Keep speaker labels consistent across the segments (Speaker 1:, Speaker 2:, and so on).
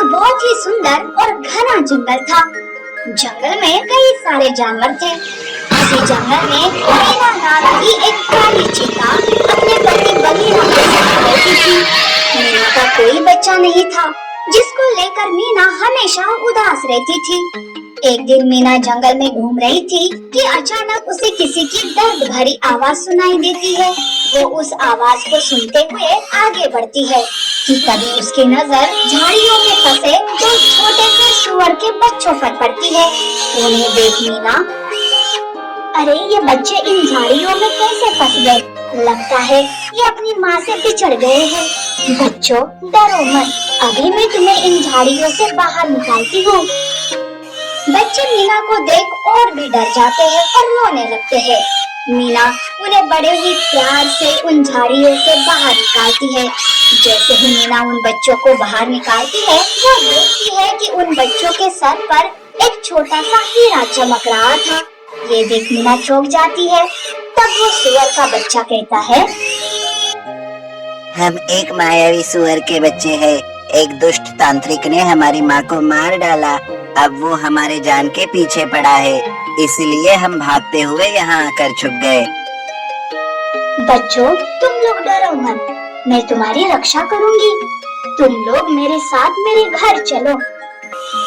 Speaker 1: बहुत ही सुंदर और घना जंगल था। जंगल में कई सारे जानवर थे। इसी जंगल में मीना नाम की एक काली चीता अपने पति बगीरा के साथ रहती थी। मीना का कोई बच्चा नहीं था, जिसको लेकर मीना हमेशा उदास रहती थी। एक दिन मीना जंगल में घूम रही थी कि अचानक उसे किसी की दर्द भरी आवाज सुनाई देती है। वो उस आवाज को सुनते हुए आगे बढ़ती है कि तभी उसकी नजर झाड़ियों में फंसे दो छोटे से सुअर के बच्चों पर पड़ती है। उन्हें देख मीना, अरे ये बच्चे इन झाड़ियों में कैसे फंस गए? लगता है ये अपनी माँ से बिछड़ गए हैं। बच्चों डरो मत, अभी मैं तुम्हें इन झाड़ियों से बाहर निकालती हूँ। बच्चे मीना को देख और भी डर जाते हैं और रोने लगते हैं। मीना उन्हें बड़े ही प्यार से उन झाड़ियों से बाहर निकालती है। जैसे ही मीना उन बच्चों को बाहर निकालती है, वो देखती है कि उन बच्चों के सर पर एक छोटा सा हीरा चमक रहा था। ये देख मीना चौंक जाती है। तब वो सुअर का बच्चा कहता है,
Speaker 2: हम एक मायावी सुअर के बच्चे हैं। एक दुष्ट तांत्रिक ने हमारी माँ को मार डाला। अब वो हमारे जान के पीछे पड़ा है, इसलिए हम भागते हुए यहाँ आकर छुप गए।
Speaker 1: बच्चों तुम लोग डरो मत, मैं तुम्हारी रक्षा करूंगी। तुम लोग मेरे साथ मेरे घर चलो।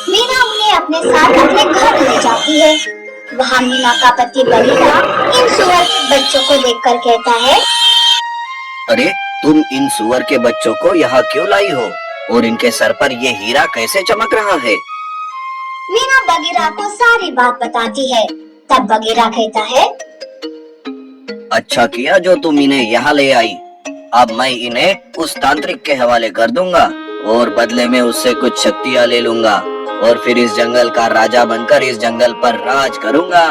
Speaker 1: मीना उन्हें अपने साथ अपने घर ले जाती है। वहाँ मीना का पति बगीरा इन सुअर के बच्चों को देखकर कहता है,
Speaker 3: अरे तुम इन सुअर के बच्चों को यहाँ क्यों लाई हो और इनके सर पर ये हीरा कैसे चमक रहा है?
Speaker 1: मीना बगीरा को सारी बात बताती है। तब बगीरा कहता है,
Speaker 3: अच्छा किया जो तुम इन्हें यहाँ ले आई। अब मैं इन्हें उस तांत्रिक के हवाले कर दूंगा और बदले में उससे कुछ शक्तियाँ ले लूंगा और फिर इस जंगल का राजा बनकर इस जंगल पर राज करूंगा।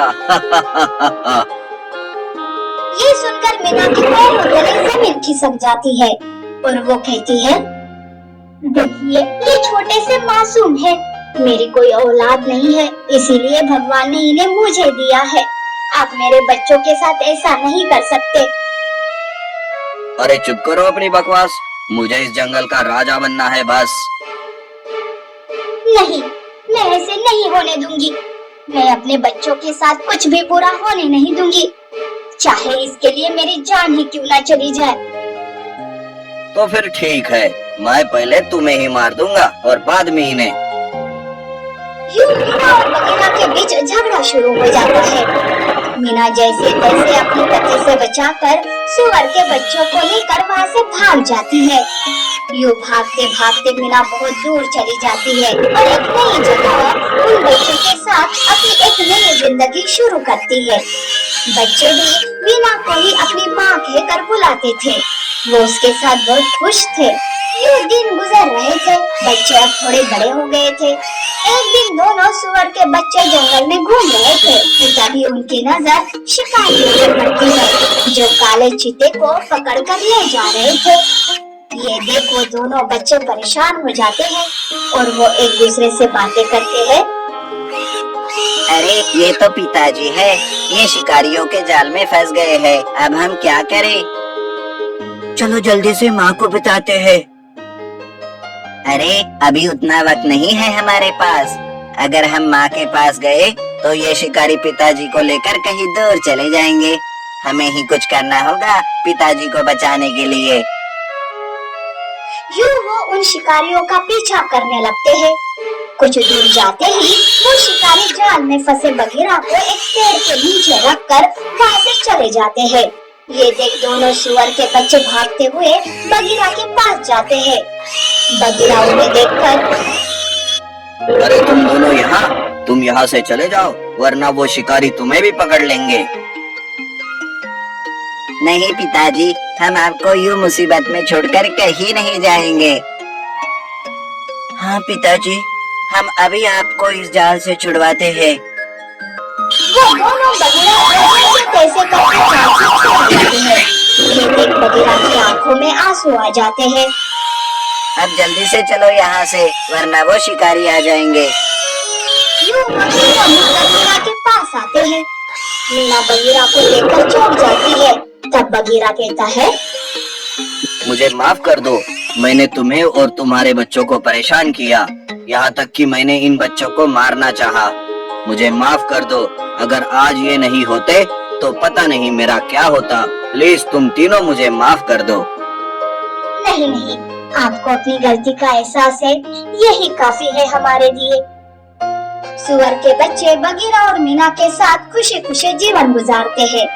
Speaker 1: ये सुनकर मीना की पैरों तले जमीन खिसक जाती है और वो कहती है, देखिए ये छोटे से मासूम है, मेरी कोई औलाद नहीं है, इसीलिए भगवान ने इन्हें मुझे दिया है। आप मेरे बच्चों के साथ ऐसा नहीं कर सकते।
Speaker 3: अरे चुप करो अपनी बकवास, मुझे इस जंगल का राजा बनना है बस।
Speaker 1: नहीं, मैं ऐसे नहीं होने दूंगी। मैं अपने बच्चों के साथ कुछ भी बुरा होने नहीं दूंगी, चाहे इसके लिए मेरी जान ही क्यों ना चली जाए।
Speaker 3: तो फिर ठीक है, मैं पहले तुम्हें ही मार दूंगा और बाद में इन्हें।
Speaker 1: यूं मीना और बगीरा के बीच झगड़ा शुरू हो जाता है। मीना जैसे तैसे अपने पति से बचाकर सुअर के बच्चों को लेकर वहाँ से भाग जाती है। यूं भागते भागते मीना बहुत दूर चली जाती है और एक नई जगह पर उन बच्चों के साथ अपनी एक नई जिंदगी शुरू करती है। बच्चे भी मीना को ही अपनी माँ कहकर बुलाते थे। वो उसके साथ बहुत खुश थे। यूं दिन गुजर रहे थे। बच्चे अब थोड़े बड़े हो गए थे। एक दिन दोनों सुअर के बच्चे जंगल में घूम रहे थे कि तभी उनकी नजर शिकारियों पर पड़ती है, जो काले चीते को पकड़ कर ले जा रहे थे। ये देख वो दोनों बच्चे परेशान हो जाते हैं और वो एक दूसरे से बातें करते हैं।
Speaker 2: अरे ये तो पिताजी है, ये शिकारियों के जाल में फंस गए हैं। अब हम क्या करें? चलो जल्दी से माँ को बताते हैं। अरे अभी उतना वक्त नहीं है हमारे पास। अगर हम माँ के पास गए तो ये शिकारी पिताजी को लेकर कहीं दूर चले जाएंगे। हमें ही कुछ करना होगा पिताजी को बचाने के लिए।
Speaker 1: यूं वो उन शिकारियों का पीछा करने लगते हैं। कुछ दूर जाते ही वो शिकारी जाल में फंसे बगीरा को एक पेड़ के नीचे रखकर वहाँ से चले जाते हैं। ये देख दोनों सुअर के बच्चे भागते हुए बगीरा के पास जाते हैं। बगीरा उन्हें देखकर,
Speaker 3: अरे तुम दोनों तुम यहाँ से चले जाओ, वरना वो शिकारी तुम्हें भी पकड़ लेंगे।
Speaker 2: नहीं पिताजी, हम आपको यूं मुसीबत में छोड़कर कहीं नहीं जाएंगे। हाँ पिताजी, हम अभी आपको इस जाल से छुड़वाते हैं।
Speaker 1: वो दोनों बगीरा कैसे करके जाल से छूट जाते हैं। ये देख बगीरा की आंखों में आंसू आ जाते हैं।
Speaker 2: अब जल्दी से चलो यहाँ से, वरना वो शिकारी आ जाएंगे।
Speaker 1: यूं बगीरा के पास आते हैं। मीना बगीरा को देखकर चौंक जाती है। तब बगीरा कहता है,
Speaker 3: मुझे माफ कर दो, मैंने तुम्हें और तुम्हारे बच्चों को परेशान किया, यहाँ तक कि मैंने इन बच्चों को मारना चाहा। मुझे माफ कर दो। अगर आज ये नहीं होते तो पता नहीं मेरा क्या होता। प्लीज तुम तीनों मुझे माफ कर दो।
Speaker 1: नहीं नहीं, आपको अपनी गलती का एहसास है, यही काफी है हमारे लिए। सुअर के बच्चे बगीरा और मीना के साथ खुशी खुशी जीवन गुजारते हैं।